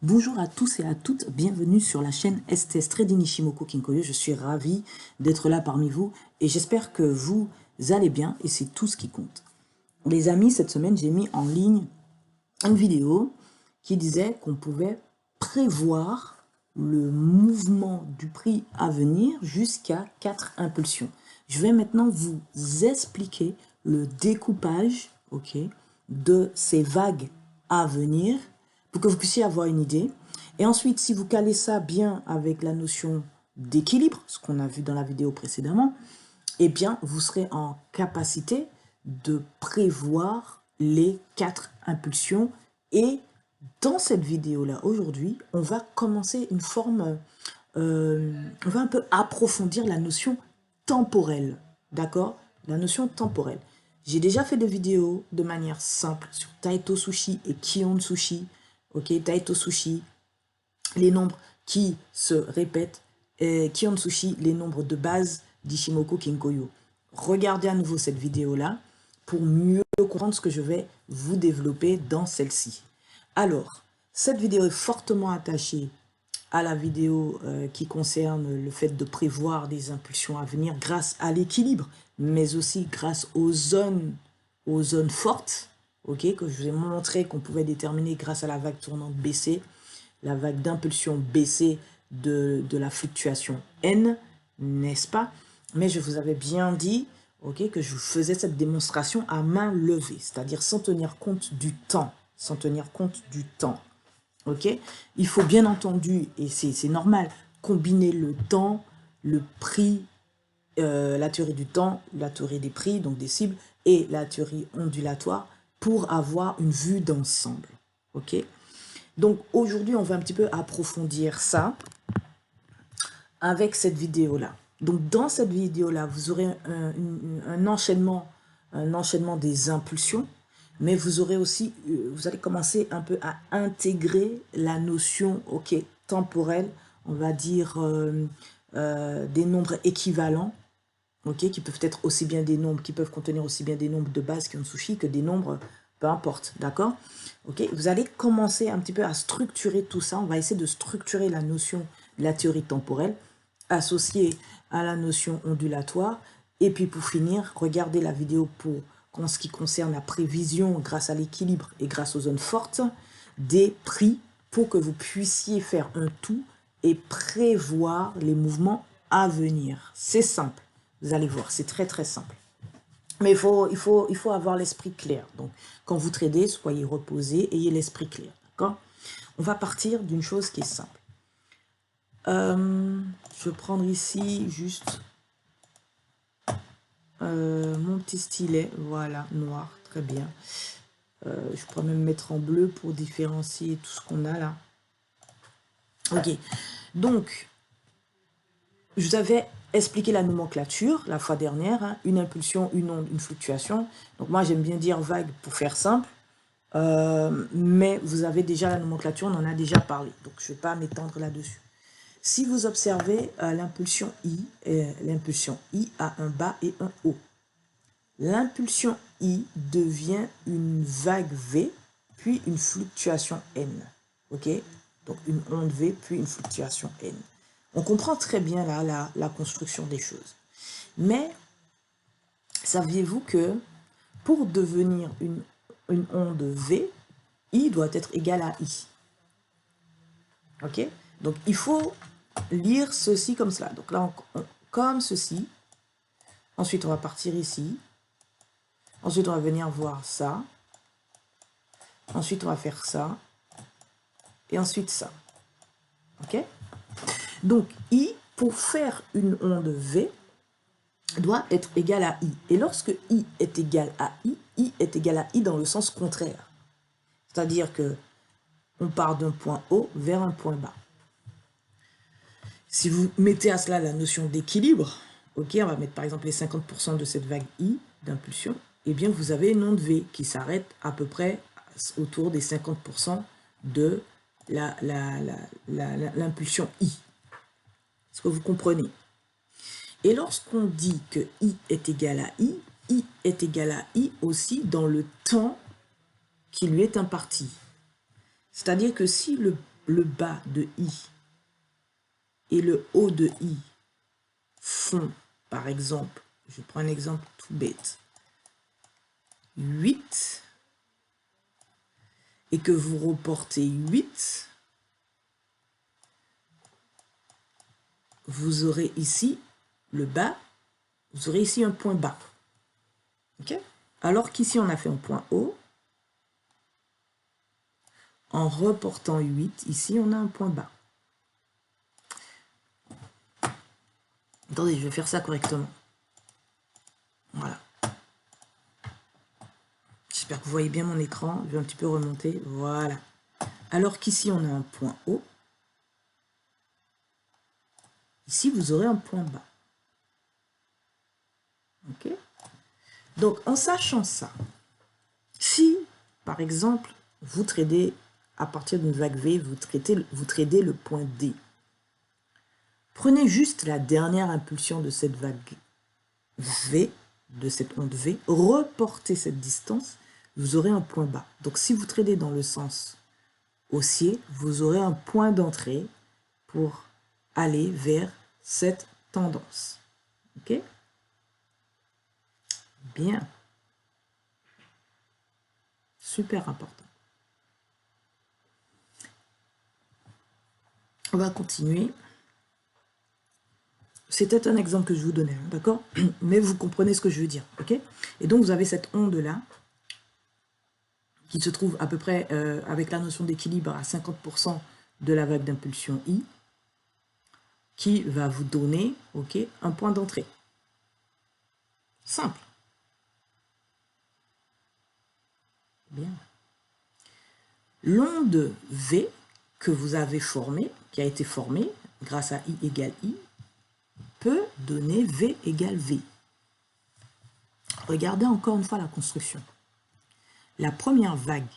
Bonjour à tous et à toutes, bienvenue sur la chaîne STS Trading Ishimoku Kinkoyo. Je suis ravi d'être là parmi vous et j'espère que vous allez bien et c'est tout ce qui compte. Les amis, cette semaine, j'ai mis en ligne une vidéo qui disait qu'on pouvait prévoir le mouvement du prix à venir jusqu'à 4 impulsions. Je vais maintenant vous expliquer le découpage, de ces vagues à venir pour que vous puissiez avoir une idée. Et ensuite, si vous calez ça bien avec la notion d'équilibre, ce qu'on a vu dans la vidéo précédemment, eh bien, vous serez en capacité de prévoir les 4 impulsions. Et dans cette vidéo-là, aujourd'hui, on va commencer une forme, on va un peu approfondir la notion temporelle, d'accord? La notion temporelle. J'ai déjà fait des vidéos de manière simple sur Taito Sushi et Kion Sushi, ok? Taito Sushi, les nombres qui se répètent, et Kion Sushi, les nombres de base d'Ishimoku Kinkoyo. Regardez à nouveau cette vidéo-là pour mieux comprendre ce que je vais vous développer dans celle-ci. Alors, cette vidéo est fortement attachée à la vidéo qui concerne le fait de prévoir des impulsions à venir grâce à l'équilibre, mais aussi grâce aux zones fortes, que je vous ai montré qu'on pouvait déterminer grâce à la vague tournante BC, la vague d'impulsion BC de la fluctuation N, n'est-ce pas? Mais je vous avais bien dit que je faisais cette démonstration à main levée, c'est-à-dire sans tenir compte du temps, sans tenir compte du temps. Il faut bien entendu, et c'est normal, combiner le temps, le prix, la théorie du temps, la théorie des prix, donc des cibles, et la théorie ondulatoire pour avoir une vue d'ensemble. Donc aujourd'hui, on va un petit peu approfondir ça avec cette vidéo-là. Donc dans cette vidéo-là, vous aurez un enchaînement des impulsions, mais vous aurez aussi, vous allez commencer un peu à intégrer la notion temporelle, on va dire des nombres équivalents, qui peuvent être aussi bien des nombres, qui peuvent contenir aussi bien des nombres de base Kion Sushi que des nombres, peu importe, d'accord? Vous allez commencer un petit peu à structurer tout ça. On va essayer de structurer la notion de la théorie temporelle associée à la notion ondulatoire. Et puis pour finir, regardez la vidéo en ce qui concerne la prévision grâce à l'équilibre et grâce aux zones fortes des prix pour que vous puissiez faire un tout et prévoir les mouvements à venir. C'est simple. Vous allez voir, c'est très très simple. Mais il faut avoir l'esprit clair. Donc, quand vous tradez, soyez reposé, ayez l'esprit clair. D'accord? On va partir d'une chose qui est simple. Je vais prendre ici juste mon petit stylet. Voilà, noir, très bien. Je pourrais même mettre en bleu pour différencier tout ce qu'on a là. Ok, donc, je vous avais expliqué la nomenclature la fois dernière, hein, une impulsion, une onde, une fluctuation. Donc moi j'aime bien dire vague pour faire simple, mais vous avez déjà la nomenclature, on en a déjà parlé, donc je ne vais pas m'étendre là-dessus. Si vous observez l'impulsion I a un bas et un haut. L'impulsion I devient une vague V, puis une fluctuation N. Donc une onde V, puis une fluctuation N. On comprend très bien là la construction des choses. Mais saviez-vous que pour devenir une onde V, I doit être égal à I. Donc il faut lire ceci comme cela. Donc là, comme ceci. Ensuite, on va partir ici. Ensuite, on va venir voir ça. Ensuite, on va faire ça. Et ensuite ça. Donc, I, pour faire une onde V, doit être égal à I. Et lorsque I est égal à I est égal à I dans le sens contraire. C'est-à-dire que on part d'un point haut vers un point bas. Si vous mettez à cela la notion d'équilibre, on va mettre par exemple les 50% de cette vague I d'impulsion, eh bien vous avez une onde V qui s'arrête à peu près autour des 50% de l'impulsion I. Est-ce que vous comprenez? Et lorsqu'on dit que I est égal à I est égal à I aussi dans le temps qui lui est imparti. C'est-à-dire que si le bas de I et le haut de I font, par exemple, je prends un exemple tout bête, 8, et que vous reportez 8, vous aurez ici le bas, vous aurez ici un point bas. Ok? Alors qu'ici, on a fait un point haut. En reportant 8, ici, on a un point bas. Attendez, je vais faire ça correctement. Voilà. J'espère que vous voyez bien mon écran. Je vais un petit peu remonter. Voilà. Alors qu'ici, on a un point haut. Ici, vous aurez un point bas. Ok? Donc, en sachant ça, si, par exemple, vous tradez à partir d'une vague V, vous tradez le point D. Prenez juste la dernière impulsion de cette vague V, de cette onde V, reportez cette distance, vous aurez un point bas. Donc, si vous tradez dans le sens haussier, vous aurez un point d'entrée pour aller vers cette tendance. Ok? Bien. Super important. On va continuer. C'était un exemple que je vous donnais, hein, d'accord? Mais vous comprenez ce que je veux dire, ok? Et donc, vous avez cette onde-là qui se trouve à peu près avec la notion d'équilibre à 50% de la vague d'impulsion I, qui va vous donner, ok, un point d'entrée. Simple. Bien. L'onde V que vous avez formée, qui a été formée grâce à I égale I, peut donner V égale V. Regardez encore une fois la construction. La première vague,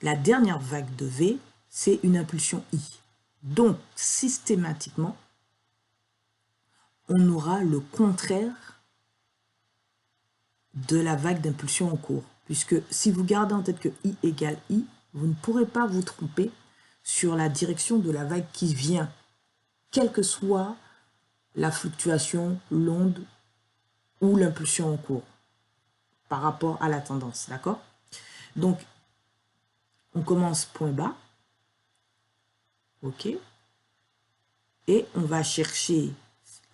la dernière vague de V, c'est une impulsion I. Donc, systématiquement, on aura le contraire de la vague d'impulsion en cours. Puisque si vous gardez en tête que I égale I, vous ne pourrez pas vous tromper sur la direction de la vague qui vient, quelle que soit la fluctuation, l'onde ou l'impulsion en cours par rapport à la tendance, d'accord? Donc, on commence point bas, ok? Et on va chercher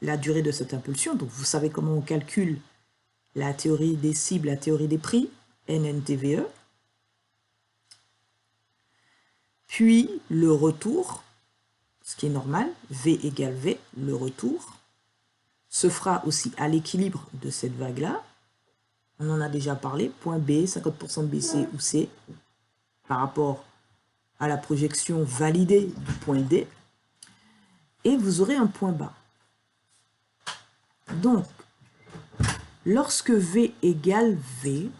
la durée de cette impulsion. Donc, vous savez comment on calcule la théorie des cibles, la théorie des prix, NNTVE. Puis, le retour, ce qui est normal, V égale V, le retour, se fera aussi à l'équilibre de cette vague-là. On en a déjà parlé, point B, 50% de BC ou C, par rapport à la projection validée du point D. Et vous aurez un point bas. Donc, lorsque V égale V,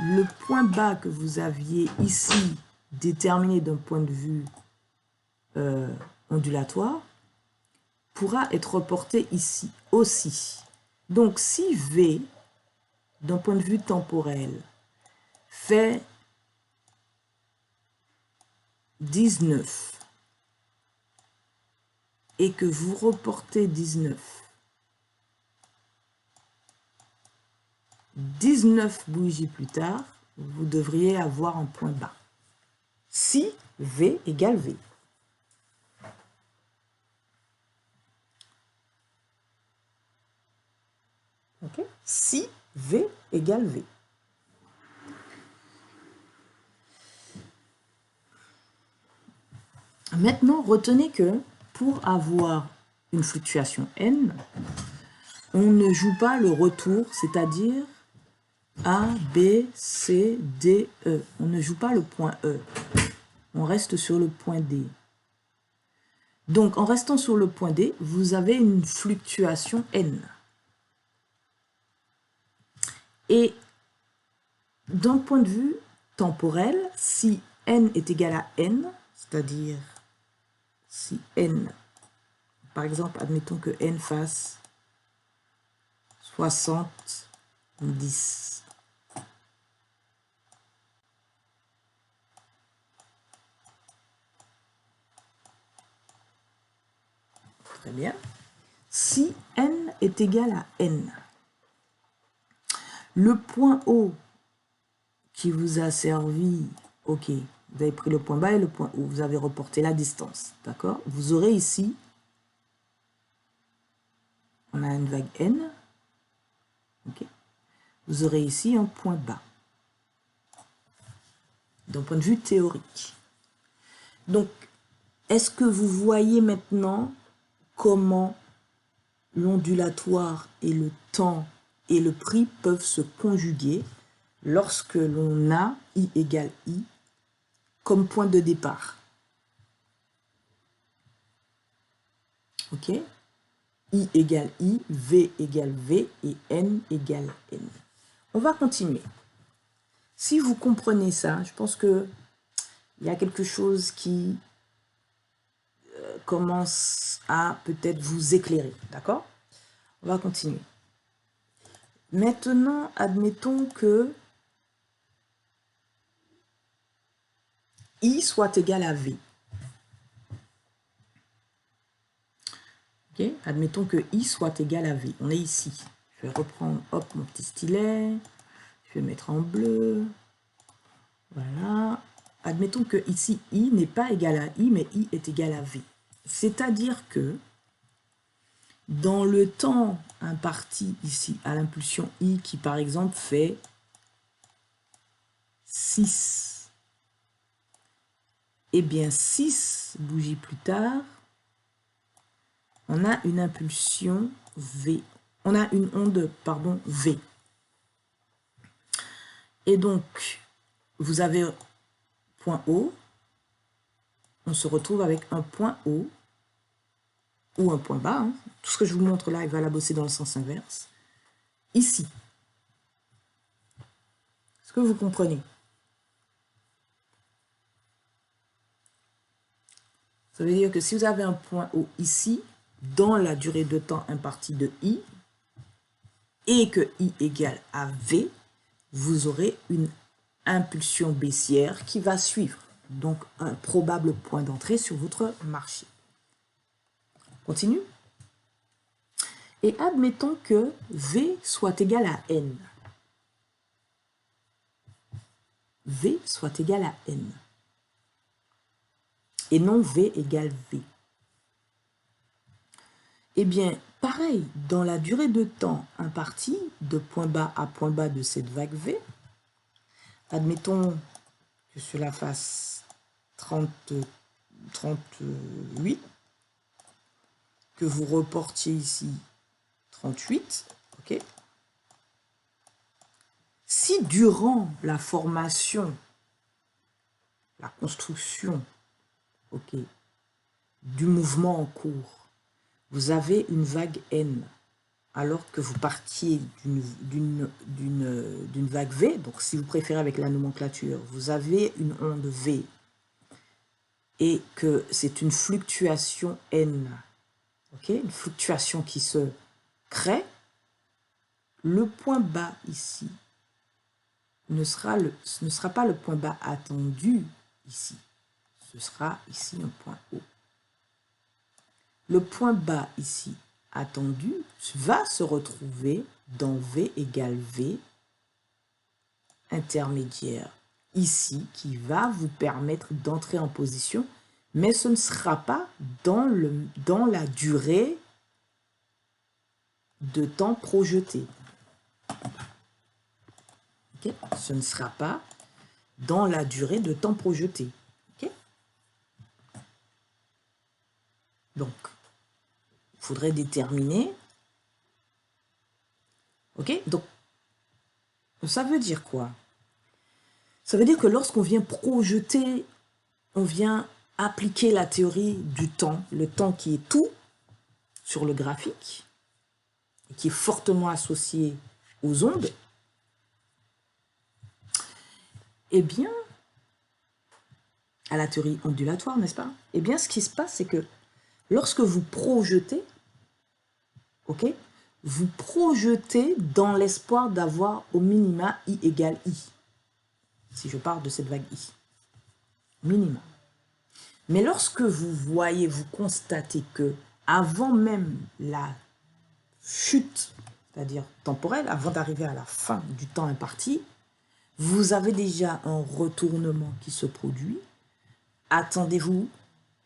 le point bas que vous aviez ici déterminé d'un point de vue ondulatoire pourra être reporté ici aussi. Donc, si V, d'un point de vue temporel, fait 19 et que vous reportez 19 bougies plus tard, vous devriez avoir un point bas. Si V égale V. Okay. Si V égale V. Maintenant, retenez que pour avoir une fluctuation N, on ne joue pas le retour, c'est-à-dire A, B, C, D, E. On ne joue pas le point E. On reste sur le point D. Donc, en restant sur le point D, vous avez une fluctuation N. Et d'un point de vue temporel, si N est égal à N, c'est-à-dire si N, par exemple, admettons que N fasse 70. Très bien. Si n est égal à n, le point O qui vous a servi, ok, vous avez pris le point bas et le point haut, vous avez reporté la distance, d'accord? Vous aurez ici, on a une vague n, ok? Vous aurez ici un point bas, d'un point de vue théorique. Donc, est-ce que vous voyez maintenant comment l'ondulatoire et le temps et le prix peuvent se conjuguer lorsque l'on a I égale I comme point de départ? Ok? I égale I, V égale V et N égale N. On va continuer. Si vous comprenez ça, je pense que il y a quelque chose qui commence à peut-être vous éclairer, d'accord? On va continuer. Maintenant, admettons que I soit égal à V. Okay? Admettons que I soit égal à V. On est ici. Je vais reprendre hop, mon petit stylet. Je vais mettre en bleu. Voilà. Admettons que ici, I n'est pas égal à I, mais I est égal à V. C'est-à-dire que dans le temps imparti ici à l'impulsion I, qui par exemple fait 6, eh bien 6 bougies plus tard, on a une impulsion V. On a une onde, pardon, V. Et donc, vous avez point O. On se retrouve avec un point haut ou un point bas. Hein. Tout ce que je vous montre là, il va la bosser dans le sens inverse. Ici. Est-ce que vous comprenez? Ça veut dire que si vous avez un point haut ici, dans la durée de temps impartie de I, et que I égale à V, vous aurez une impulsion baissière qui va suivre. Donc, un probable point d'entrée sur votre marché. Continue. Et admettons que V soit égal à N. V soit égal à N. Et non V égale V. Eh bien, pareil, dans la durée de temps impartie, de point bas à point bas de cette vague V, admettons que cela fasse 38, que vous reportiez ici 38, ok? Si durant la formation, la construction, ok, du mouvement en cours, vous avez une vague N, alors que vous partiez d'une vague V, donc si vous préférez avec la nomenclature, vous avez une onde V, et que c'est une fluctuation N, ok, une fluctuation qui se crée, le point bas ici ne sera pas le point bas attendu ici, ce sera ici un point haut. Le point bas ici attendu va se retrouver dans V égale V intermédiaire ici qui va vous permettre d'entrer en position, mais ce ne sera pas dans la durée de temps projeté. Okay? Ce ne sera pas dans la durée de temps projeté. Okay? Donc, il faudrait déterminer. Ok? Donc, ça veut dire quoi? Ça veut dire que lorsqu'on vient projeter, on vient appliquer la théorie du temps, le temps qui est tout sur le graphique, et qui est fortement associé aux ondes, eh bien, à la théorie ondulatoire, n'est-ce pas? Eh bien, ce qui se passe, c'est que lorsque vous projetez, ok, vous projetez dans l'espoir d'avoir au minima I égale I. Si je parle de cette vague I. Minimum. Mais lorsque vous voyez, vous constatez que avant même la chute, c'est-à-dire temporelle, avant d'arriver à la fin du temps imparti, vous avez déjà un retournement qui se produit. Attendez-vous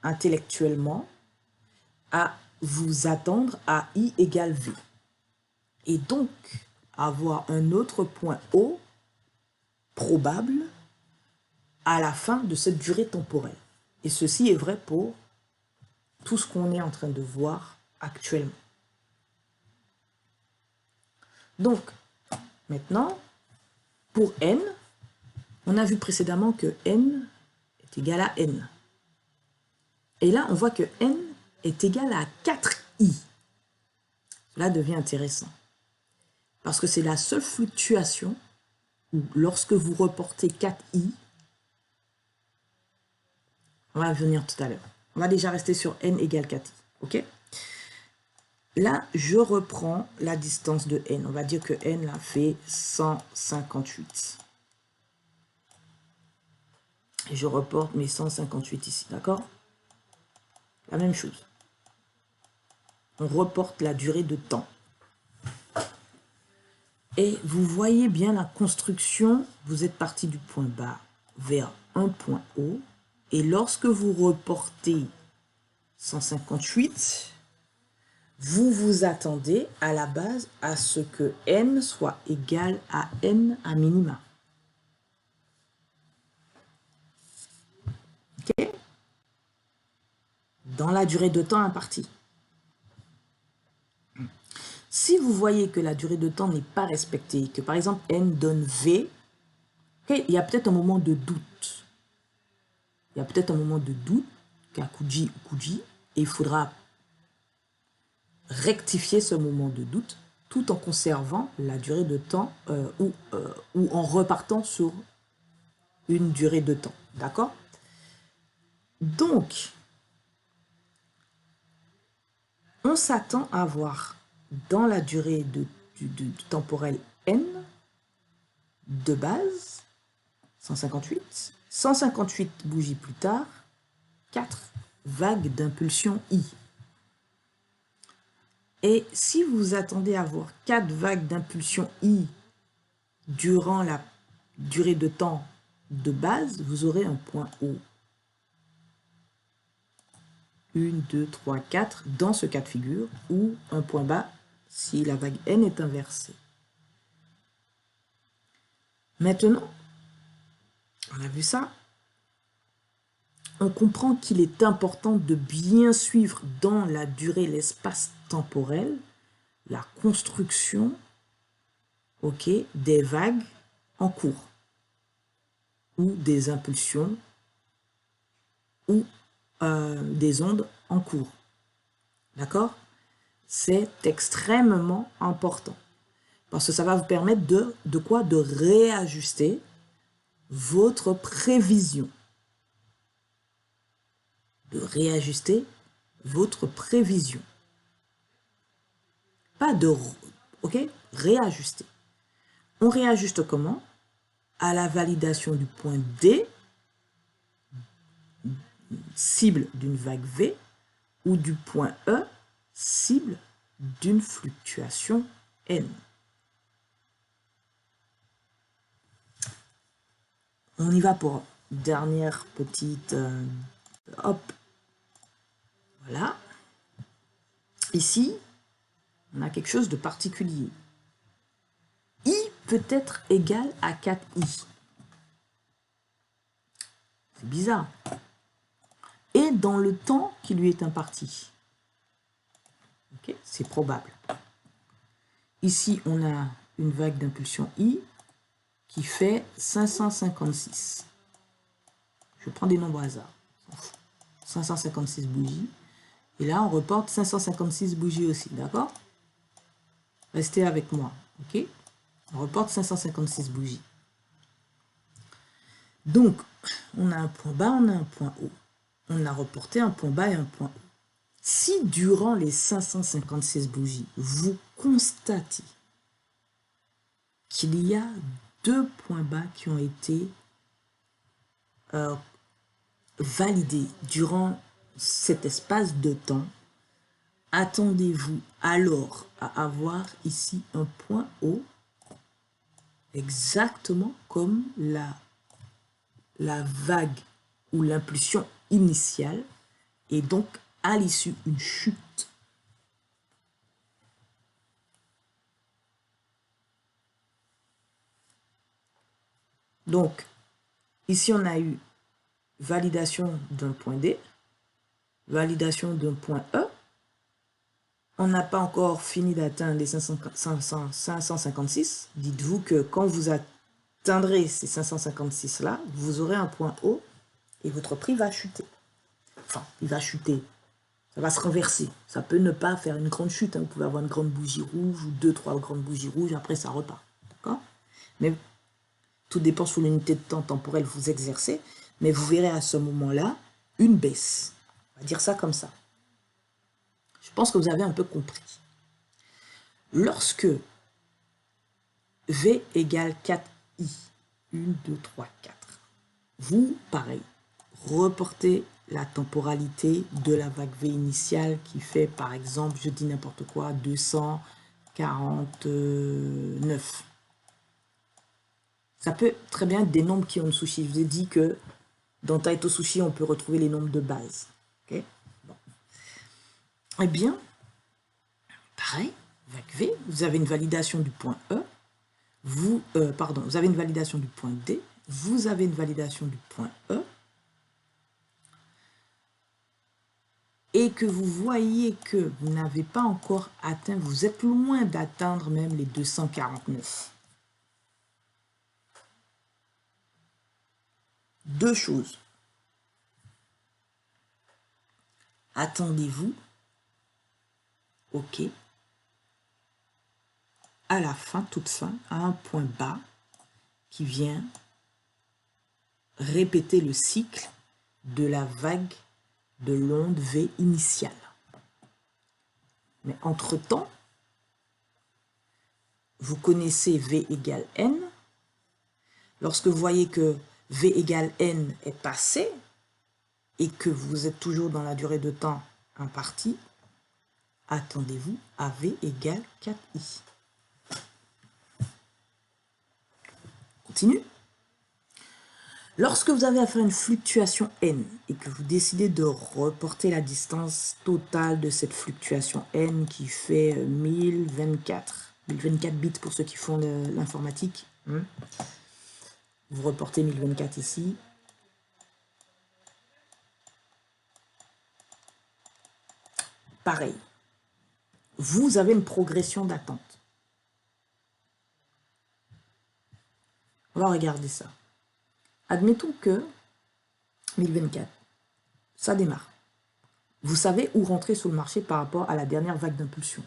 intellectuellement à vous attendre à I égale V. Et donc, avoir un autre point O probable à la fin de cette durée temporelle. Et ceci est vrai pour tout ce qu'on est en train de voir actuellement. Donc, maintenant, pour n, on a vu précédemment que n est égal à n. Et là, on voit que n est égal à 4i. Cela devient intéressant. Parce que c'est la seule fluctuation où, lorsque vous reportez 4i, on va venir tout à l'heure. On va déjà rester sur n égale 4i. OK? Là, je reprends la distance de n. On va dire que n là, fait 158. Et je reporte mes 158 ici, d'accord? La même chose. On reporte la durée de temps. Et vous voyez bien la construction. Vous êtes parti du point bas vers un point haut. Et lorsque vous reportez 158, vous vous attendez à la base à ce que n soit égal à n à minima. OK? Dans la durée de temps impartie. Si vous voyez que la durée de temps n'est pas respectée, que par exemple n donne v, okay, il y a peut-être un moment de doute. Il y a peut-être un moment de doute qu'à coup de J ou coup de J, et il faudra rectifier ce moment de doute tout en conservant la durée de temps ou en repartant sur une durée de temps. D'accord? Donc, on s'attend à voir dans la durée du temporel n de base, 158, 158 bougies plus tard, 4 vagues d'impulsion I. Et si vous attendez à voir 4 vagues d'impulsion I durant la durée de temps de base, vous aurez un point O. 1, 2, 3, 4 dans ce cas de figure, ou un point bas si la vague n est inversée. Maintenant, on a vu ça, on comprend qu'il est important de bien suivre dans la durée, l'espace temporel, la construction, OK, des vagues en cours, ou des impulsions, ou des ondes en cours. D'accord? C'est extrêmement important. Parce que ça va vous permettre de quoi? De réajuster votre prévision. De réajuster votre prévision. Pas de... OK? Réajuster. On réajuste comment? À la validation du point D, cible d'une vague V, ou du point E, cible d'une fluctuation N. On y va pour dernière petite... hop. Voilà. Ici, on a quelque chose de particulier. I peut être égal à 4i. C'est bizarre. Et dans le temps qui lui est imparti. Okay, c'est probable. Ici, on a une vague d'impulsion I qui fait 556. Je prends des nombres au hasard. 556 bougies. Et là, on reporte 556 bougies aussi, d'accord? Restez avec moi, ok? On reporte 556 bougies. Donc, on a un point bas, on a un point haut. On a reporté un point bas et un point haut. Si durant les 556 bougies, vous constatez qu'il y a 2 points bas qui ont été validés durant cet espace de temps, attendez-vous alors à avoir ici un point haut, exactement comme la vague ou l'impulsion initiale, et donc à l'issue une chute. Donc, ici on a eu validation d'un point D, validation d'un point E. On n'a pas encore fini d'atteindre les 556. Dites-vous que quand vous atteindrez ces 556 là, vous aurez un point haut et votre prix va chuter. Enfin, il va chuter. Ça va se renverser. Ça peut ne pas faire une grande chute. Vous pouvez avoir une grande bougie rouge ou 2-3 grandes bougies rouges. Après, ça repart. D'accord? Mais tout dépend sur l'unité de temps temporelle vous exercez. Mais vous verrez à ce moment-là une baisse. On va dire ça comme ça. Je pense que vous avez un peu compris. Lorsque V égale 4I, 1, 2, 3, 4, vous, pareil, reportez la temporalité de la vague V initiale qui fait, par exemple, je dis n'importe quoi, 249. Ça peut très bien être des nombres qui ont le sushi. Je vous ai dit que dans Taito Sushi, on peut retrouver les nombres de base. Okay, bon. Eh bien, pareil, vague V, vous avez une validation du point E, vous avez une validation du point D, vous avez une validation du point E, et que vous voyez que vous n'avez pas encore atteint, vous êtes loin d'atteindre même les 249. Deux choses. Attendez-vous, ok, à la fin, toute fin, à un point bas qui vient répéter le cycle de la vague de l'onde V initiale. Mais entre-temps, vous connaissez V égale N. Lorsque vous voyez que V égale N est passé et que vous êtes toujours dans la durée de temps impartie, attendez-vous à V égale 4I. Continue. Lorsque vous avez affaire à une fluctuation N et que vous décidez de reporter la distance totale de cette fluctuation N qui fait 1024 bits pour ceux qui font l'informatique, vous reportez 1024 ici. Pareil, vous avez une progression d'attente. On va regarder ça. Admettons que 1024, ça démarre. Vous savez où rentrer sur le marché par rapport à la dernière vague d'impulsion.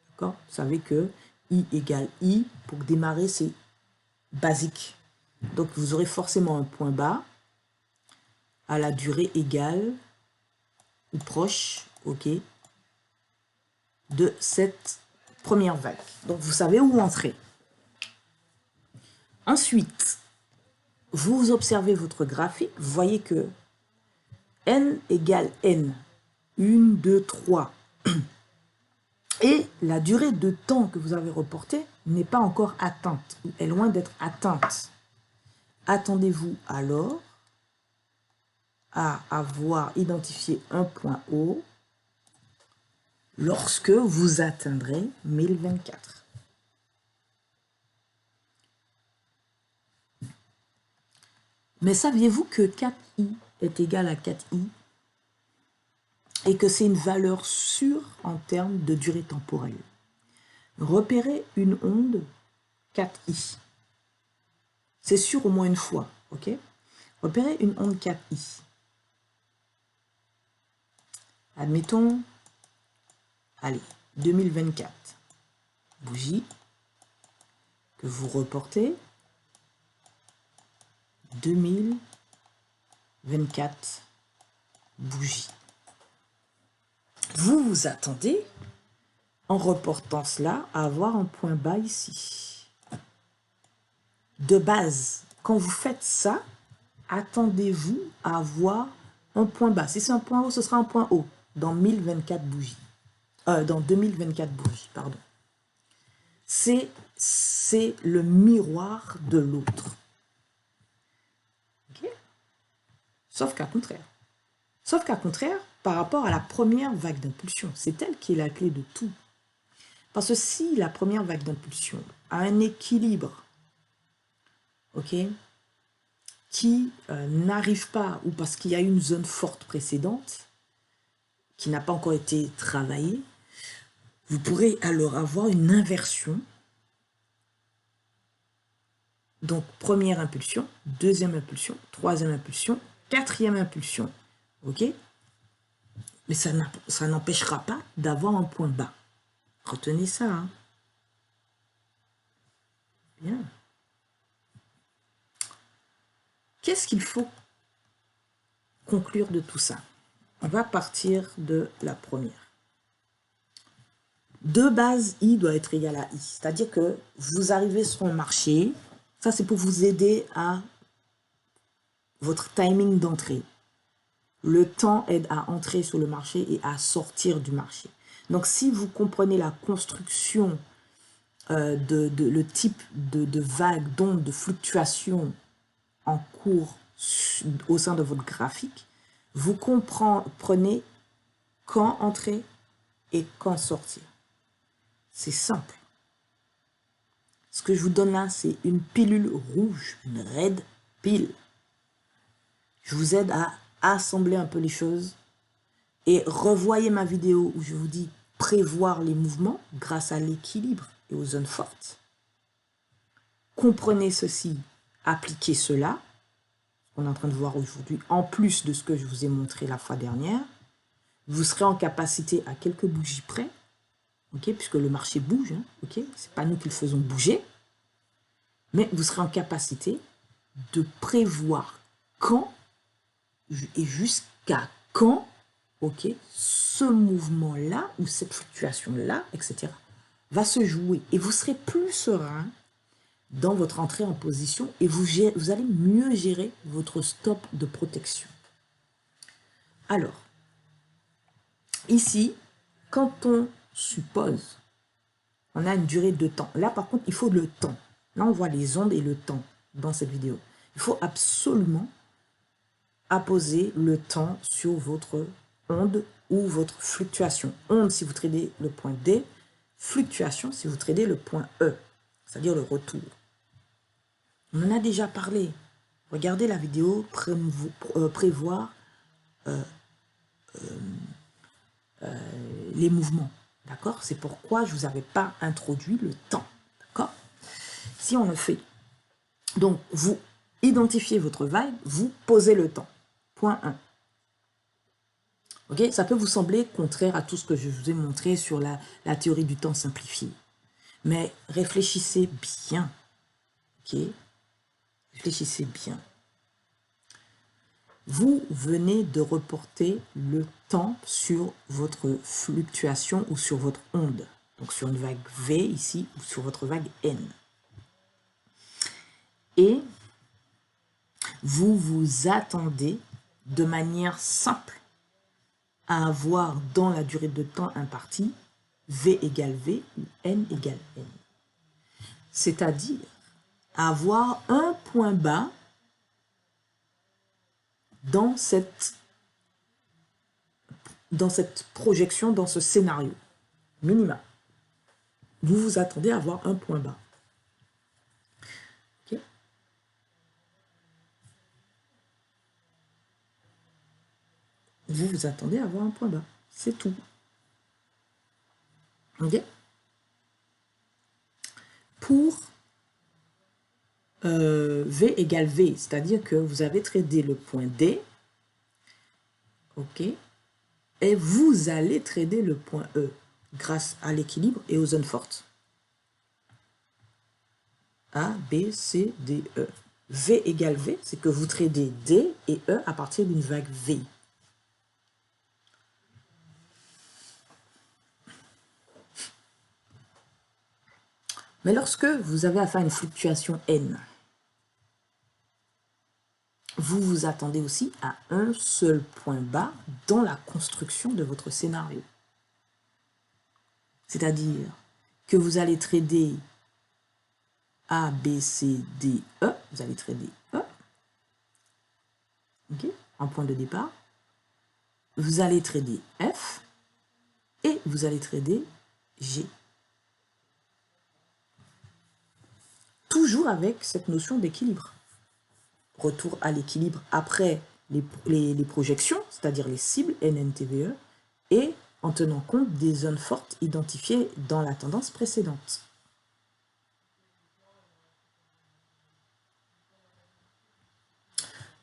D'accord? Vous savez que I égale I, pour démarrer, c'est basique. Donc, vous aurez forcément un point bas à la durée égale ou proche, ok, de cette première vague. Donc, vous savez où entrer. Ensuite, vous observez votre graphique, vous voyez que N égale N, 1, 2, 3. Et la durée de temps que vous avez reportée n'est pas encore atteinte, ou est loin d'être atteinte. Attendez-vous alors à avoir identifié un point haut lorsque vous atteindrez 1024. Mais saviez-vous que 4i est égal à 4i et que c'est une valeur sûre en termes de durée temporelle? Repérez une onde 4i. C'est sûr au moins une fois, ok? Repérez une onde 4i. Admettons, allez, 2024. Bougie que vous reportez. 2024 bougie. Vous vous attendez, en reportant cela, à avoir un point bas ici. De base, quand vous faites ça, attendez-vous à avoir un point bas. Si c'est un point haut, ce sera un point haut dans 1024 bougies. dans 2024 bougies, pardon. C'est le miroir de l'autre. Okay? Sauf qu'à contraire. Sauf qu'à contraire, par rapport à la première vague d'impulsion, c'est elle qui est la clé de tout. Parce que si la première vague d'impulsion a un équilibre, ok, qui n'arrive pas, ou parce qu'il y a une zone forte précédente, qui n'a pas encore été travaillée, vous pourrez alors avoir une inversion. Donc, première impulsion, deuxième impulsion, troisième impulsion, quatrième impulsion. Ok? Mais ça n'empêchera pas d'avoir un point bas. Retenez ça. Hein? Bien. Qu'est-ce qu'il faut conclure de tout ça? On va partir de la première. De base, I doit être égal à I. C'est-à-dire que vous arrivez sur le marché. Ça, c'est pour vous aider à votre timing d'entrée. Le temps aide à entrer sur le marché et à sortir du marché. Donc, si vous comprenez la construction, le type de vague, d'onde, de fluctuation en cours au sein de votre graphique, vous comprenez quand entrer et quand sortir. C'est simple. Ce que je vous donne là, c'est une pilule rouge, une red pill. Je vous aide à assembler un peu les choses et revoyez ma vidéo où je vous dis prévoir les mouvements grâce à l'équilibre et aux zones fortes. Comprenez ceci, appliquez cela, on est en train de voir aujourd'hui, en plus de ce que je vous ai montré la fois dernière. Vous serez en capacité à quelques bougies près, okay, puisque le marché bouge, hein, okay, c'est pas nous qui le faisons bouger, mais vous serez en capacité de prévoir quand et jusqu'à quand, ok, ce mouvement-là ou cette fluctuation-là, etc., va se jouer. Et vous serez plus serein dans votre entrée en position et vous allez mieux gérer votre stop de protection. Alors, ici, quand on suppose, on a une durée de temps. Là, par contre, il faut le temps. Là, on voit les ondes et le temps dans cette vidéo. Il faut absolument apposer le temps sur votre onde ou votre fluctuation. Onde si vous tradez le point D, fluctuation si vous tradez le point E, c'est-à-dire le retour. On en a déjà parlé. Regardez la vidéo prévoir les mouvements. D'accord? C'est pourquoi je ne vous avais pas introduit le temps. D'accord? Si on le fait, donc vous identifiez votre vague, vous posez le temps. Point 1. Okay? Ça peut vous sembler contraire à tout ce que je vous ai montré sur la théorie du temps simplifié. Mais réfléchissez bien. Okay? Réfléchissez bien. Vous venez de reporter le temps sur votre fluctuation ou sur votre onde. Donc sur une vague V ici ou sur votre vague N. Et vous vous attendez de manière simple à avoir dans la durée de temps impartie V égale V ou N égale N. C'est-à-dire avoir un point bas dans cette projection, dans ce scénario minimum. Vous vous attendez à avoir un point bas. Okay? Vous vous attendez à avoir un point bas. C'est tout. Okay? Pour V égale V, c'est-à-dire que vous avez tradé le point D, ok, et vous allez trader le point E grâce à l'équilibre et aux zones fortes. A, B, C, D, E. V égale V, c'est que vous tradez D et E à partir d'une vague V. Mais lorsque vous avez affaire à une fluctuation N, vous vous attendez aussi à un seul point bas dans la construction de votre scénario. C'est-à-dire que vous allez trader A, B, C, D, E. Vous allez trader E. OK, en point de départ. Vous allez trader F. Et vous allez trader G. Toujours avec cette notion d'équilibre. Retour à l'équilibre après les projections, c'est-à-dire les cibles NNTVE, et en tenant compte des zones fortes identifiées dans la tendance précédente.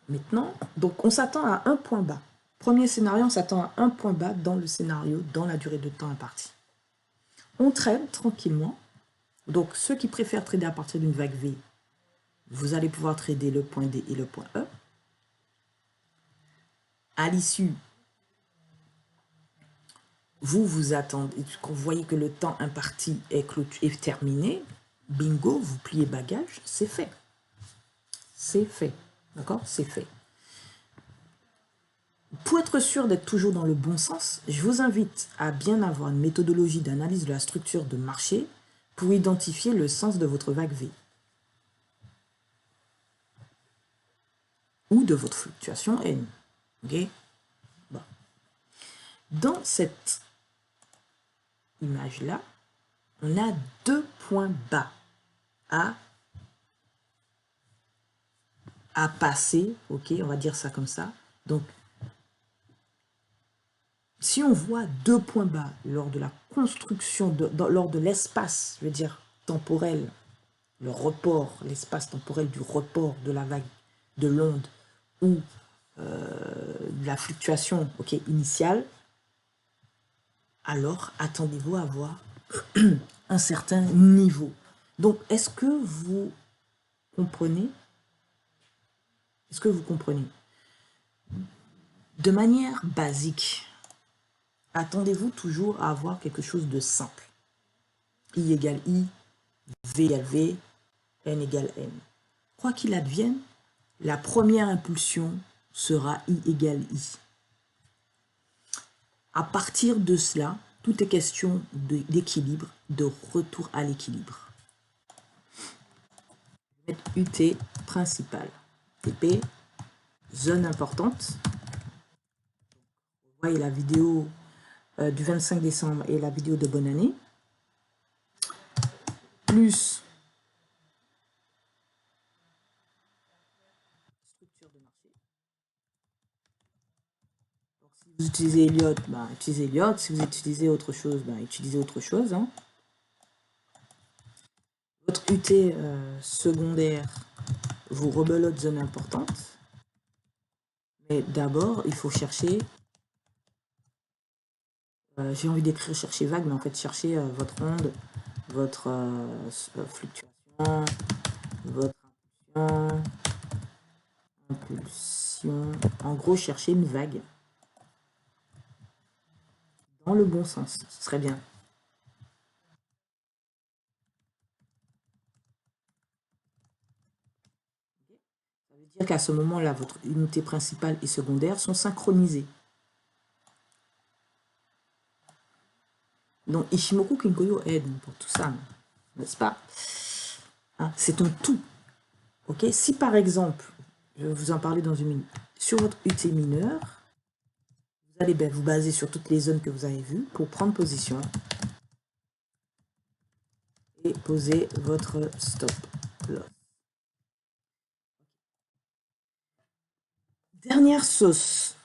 Maintenant, donc on s'attend à un point bas. Premier scénario, on s'attend à un point bas dans le scénario, dans la durée de temps impartie. On trade tranquillement. Donc ceux qui préfèrent trader à partir d'une vague V, vous allez pouvoir trader le point D et le point E. À l'issue, vous attendez, quand vous voyez que le temps imparti est terminé, bingo, vous pliez bagage, c'est fait. C'est fait. D'accord? C'est fait. Pour être sûr d'être toujours dans le bon sens, je vous invite à bien avoir une méthodologie d'analyse de la structure de marché pour identifier le sens de votre vague V ou de votre fluctuation N. Okay? Bon. Dans cette image-là, on a deux points bas à passer, ok, on va dire ça comme ça. Donc, si on voit deux points bas lors de la construction, lors de l'espace, je veux dire, temporel, le report, l'espace temporel du report de la vague de l'onde ou de la fluctuation initiale, alors attendez-vous à avoir un certain niveau. Donc, est-ce que vous comprenez? Est-ce que vous comprenez? De manière basique, attendez-vous toujours à avoir quelque chose de simple. I égale I, V égale V, N égale N. Quoi qu'il advienne, la première impulsion sera I égale I. À partir de cela, tout est question d'équilibre, de retour à l'équilibre. Je vais mettre UT principal. TP, zone importante. Vous voyez la vidéo du 25 décembre et la vidéo de bonne année. Plus structure de marché. Donc, si vous utilisez Elliott, ben, utilisez Elliott. Si vous utilisez autre chose, ben, utilisez autre chose. Hein. Votre UT secondaire vous rebelote zone importante. Mais d'abord, il faut chercher, j'ai envie d'écrire chercher vague, mais en fait chercher votre onde, votre fluctuation, votre impulsion. En gros, chercher une vague dans le bon sens. Ce serait bien. Ça veut dire qu'à ce moment-là, votre unité principale et secondaire sont synchronisées. Donc, Ishimoku Kinkoyo aide pour tout ça, n'est-ce pas? Hein, c'est un tout. Ok. Si par exemple, je vais vous en parler dans une minute, sur votre UT mineur, vous allez vous baser sur toutes les zones que vous avez vues pour prendre position et poser votre stop loss. Dernière sauce,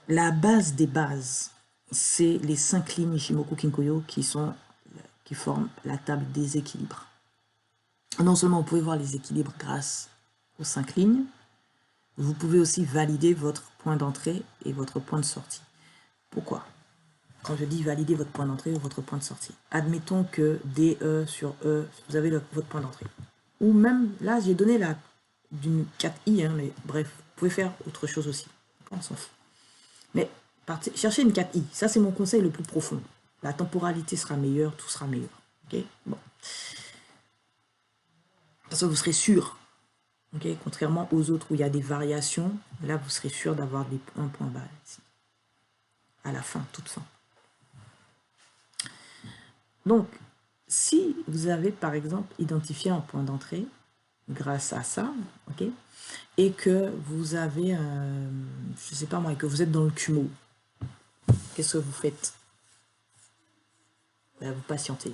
la base des bases, c'est les 5 lignes Ishimoku Kinkoyo qui forment la table des équilibres. Non seulement vous pouvez voir les équilibres grâce aux 5 lignes, vous pouvez aussi valider votre point d'entrée et votre point de sortie. Pourquoi? Quand je dis valider votre point d'entrée ou votre point de sortie, admettons que DE sur E, vous avez votre point d'entrée. Ou même, là, j'ai donné d'une 4i, hein, mais bref, vous pouvez faire autre chose aussi. On s'en fout. Mais cherchez une 4i, ça c'est mon conseil le plus profond. La temporalité sera meilleure, tout sera meilleur. Ok, bon. Parce que vous serez sûr. Okay, contrairement aux autres où il y a des variations, là vous serez sûr d'avoir un point bas ici. À la fin, toute fin. Donc, si vous avez par exemple identifié un point d'entrée grâce à ça, ok, et que vous avez, je sais pas moi, que vous êtes dans le Kumo, qu'est-ce que vous faites? Ben, vous patientez.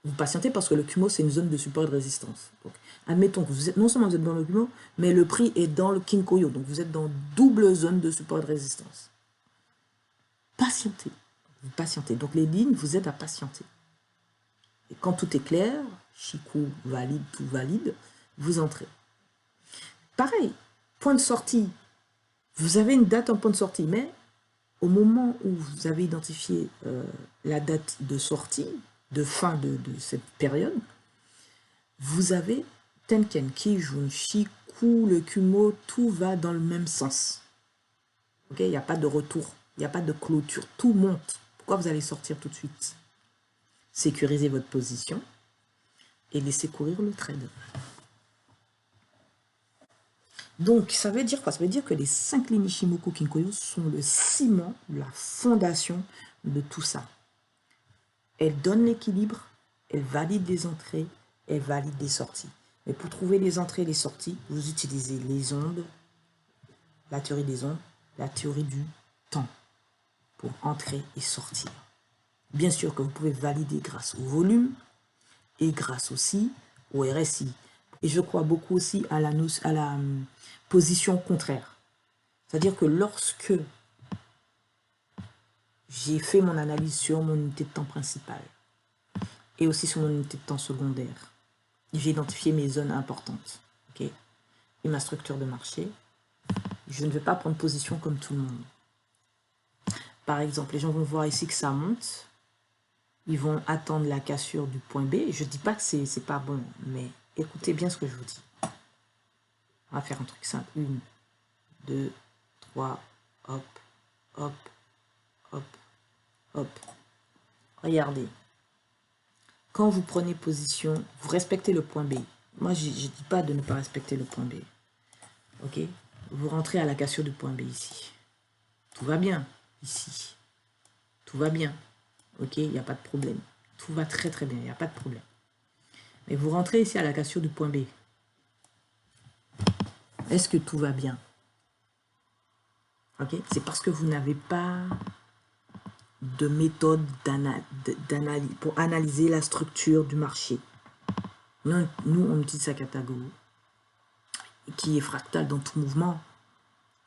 Vous patientez parce que le Kumo, c'est une zone de support et de résistance. Donc, admettons que vous êtes, non seulement vous êtes dans le Kumo, mais le prix est dans le Kinkoyo. Donc, vous êtes dans double zone de support et de résistance. Patientez. Vous patientez. Donc, les lignes vous aident à patienter. Et quand tout est clair, Shiku valide, tout valide, vous entrez. Pareil, point de sortie. Vous avez une date en point de sortie, mais au moment où vous avez identifié la date de sortie, de fin de cette période, vous avez Tenken, Kijun, Shiku, le Kumo, tout va dans le même sens. Ok, il n'y a pas de retour, il n'y a pas de clôture, tout monte. Pourquoi vous allez sortir tout de suite? Sécurisez votre position et laissez courir le trade. Donc, ça veut dire quoi? Ça veut dire que les 5 lignes Ichimoku Kinkoyo sont le ciment, la fondation de tout ça. Elles donnent l'équilibre, elles valident les entrées, elles valident les sorties. Mais pour trouver les entrées et les sorties, vous utilisez les ondes, la théorie des ondes, la théorie du temps pour entrer et sortir. Bien sûr que vous pouvez valider grâce au volume et grâce aussi au RSI. Et je crois beaucoup aussi à la position contraire. C'est-à-dire que lorsque j'ai fait mon analyse sur mon unité de temps principale et aussi sur mon unité de temps secondaire, j'ai identifié mes zones importantes, okay, et ma structure de marché, je ne vais pas prendre position comme tout le monde. Par exemple, les gens vont voir ici que ça monte, ils vont attendre la cassure du point B. Je ne dis pas que c'est pas bon, mais écoutez bien ce que je vous dis. On va faire un truc simple. 1, 2, 3, hop, hop, hop, hop. Regardez. Quand vous prenez position, vous respectez le point B. Moi, je ne dis pas de ne pas respecter le point B. Ok? Vous rentrez à la cassure du point B ici. Tout va bien ici. Tout va bien. Ok? Il n'y a pas de problème. Tout va très très bien. Il n'y a pas de problème. Mais vous rentrez ici à la cassure du point B. Est-ce que tout va bien? Ok? C'est parce que vous n'avez pas de méthode pour analyser la structure du marché. Nous on utilise Sakatago, qui est fractal dans tout mouvement.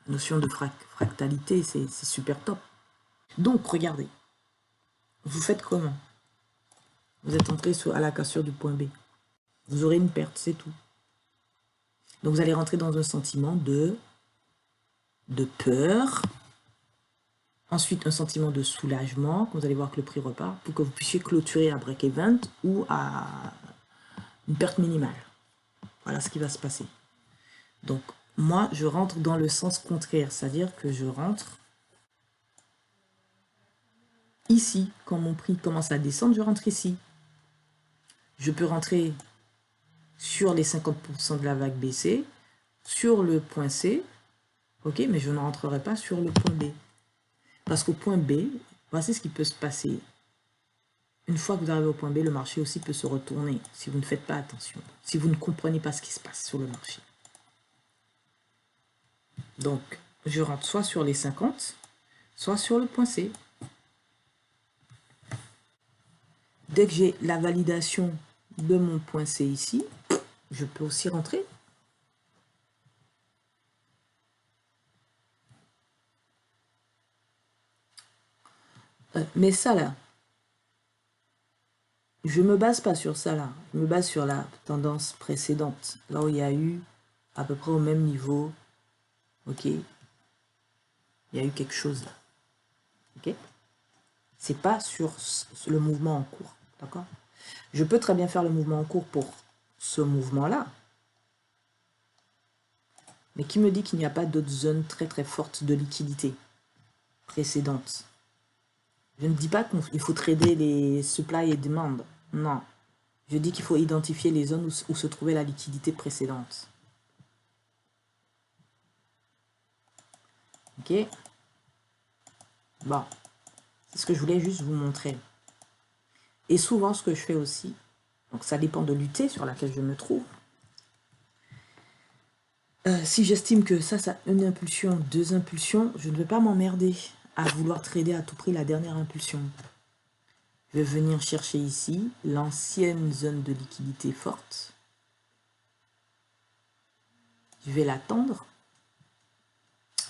La notion de fractalité, c'est super top. Donc, regardez. Vous faites comment? Vous êtes entré à la cassure du point B. Vous aurez une perte, c'est tout. Donc, vous allez rentrer dans un sentiment de peur. Ensuite, un sentiment de soulagement, quand vous allez voir que le prix repart, pour que vous puissiez clôturer à break-even ou à une perte minimale. Voilà ce qui va se passer. Donc, moi, je rentre dans le sens contraire, c'est-à-dire que je rentre ici. Quand mon prix commence à descendre, je rentre ici. Je peux rentrer sur les 50% de la vague BC, sur le point C, ok, mais je ne rentrerai pas sur le point B. Parce qu'au point B, voici ce qui peut se passer. Une fois que vous arrivez au point B, le marché aussi peut se retourner si vous ne faites pas attention, si vous ne comprenez pas ce qui se passe sur le marché. Donc, je rentre soit sur les 50, soit sur le point C. Dès que j'ai la validation de mon point C ici, je peux aussi rentrer. Mais ça là, je ne me base pas sur ça là, je me base sur la tendance précédente, là où il y a eu à peu près au même niveau, ok, il y a eu quelque chose là, ok, c'est pas sur le mouvement en cours, d'accord. Je peux très bien faire le mouvement en cours pour ce mouvement là, mais qui me dit qu'il n'y a pas d'autres zones très très fortes de liquidité précédentes? Je ne dis pas qu'il faut trader les supply et demand, non. Je dis qu'il faut identifier les zones où se trouvait la liquidité précédente. Ok. Bon. C'est ce que je voulais juste vous montrer. Et souvent, ce que je fais aussi, donc ça dépend de l'UT sur laquelle je me trouve. Si j'estime que ça a une impulsion, 2 impulsions, je ne vais pas m'emmerder à vouloir trader à tout prix la dernière impulsion. Je vais venir chercher ici l'ancienne zone de liquidité forte. Je vais l'attendre.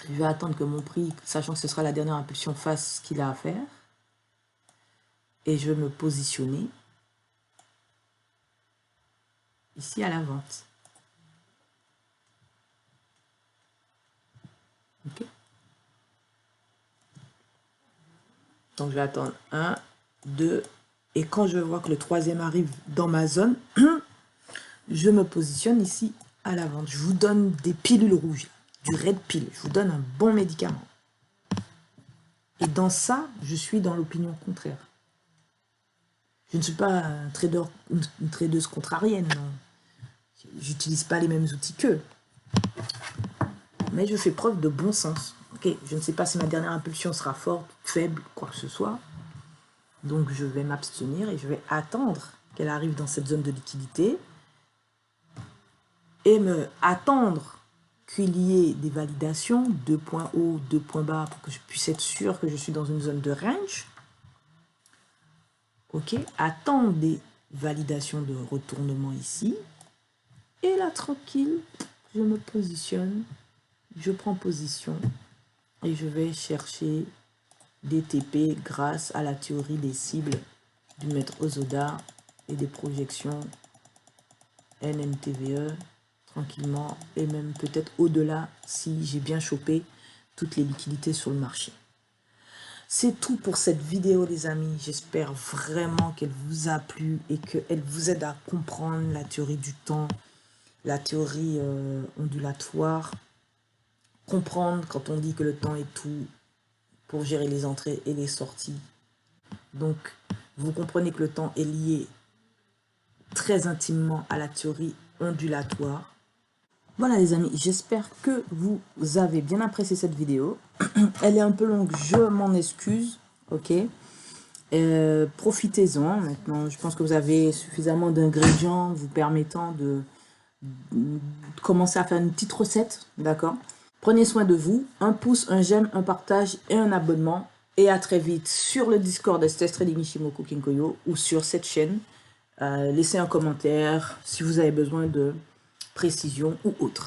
Je vais attendre que mon prix, sachant que ce sera la dernière impulsion, fasse ce qu'il a à faire. Et je vais me positionner ici à la vente. Ok. Donc je vais attendre 1, 2, et quand je vois que le troisième arrive dans ma zone, je me positionne ici à la vente. Je vous donne des pilules rouges, du red pill. Je vous donne un bon médicament. Et dans ça, je suis dans l'opinion contraire. Je ne suis pas un trader, une tradeuse contrarienne, non. J'utilise pas les mêmes outils qu'eux. Mais je fais preuve de bon sens. Ok, je ne sais pas si ma dernière impulsion sera forte, faible, quoi que ce soit. Donc je vais m'abstenir et je vais attendre qu'elle arrive dans cette zone de liquidité et me attendre qu'il y ait des validations, 2 points hauts, 2 points bas, pour que je puisse être sûr que je suis dans une zone de range. Ok, attendre des validations de retournement ici. Et là, tranquille, je me positionne, je prends position et je vais chercher des TP grâce à la théorie des cibles du maître Osoda et des projections NNTVE tranquillement et même peut-être au-delà si j'ai bien chopé toutes les liquidités sur le marché. C'est tout pour cette vidéo les amis, j'espère vraiment qu'elle vous a plu et qu'elle vous aide à comprendre la théorie du temps, la théorie ondulatoire, comprendre quand on dit que le temps est tout pour gérer les entrées et les sorties. Donc vous comprenez que le temps est lié très intimement à la théorie ondulatoire. Voilà les amis, j'espère que vous avez bien apprécié cette vidéo. Elle est un peu longue, je m'en excuse, ok. Profitez-en maintenant, je pense que vous avez suffisamment d'ingrédients vous permettant de commencer à faire une petite recette, d'accord. Prenez soin de vous, un pouce, un j'aime, un partage et un abonnement. Et à très vite sur le Discord STS Trading Nishimoku Kinkoyo ou sur cette chaîne. Laissez un commentaire si vous avez besoin de précision ou autre.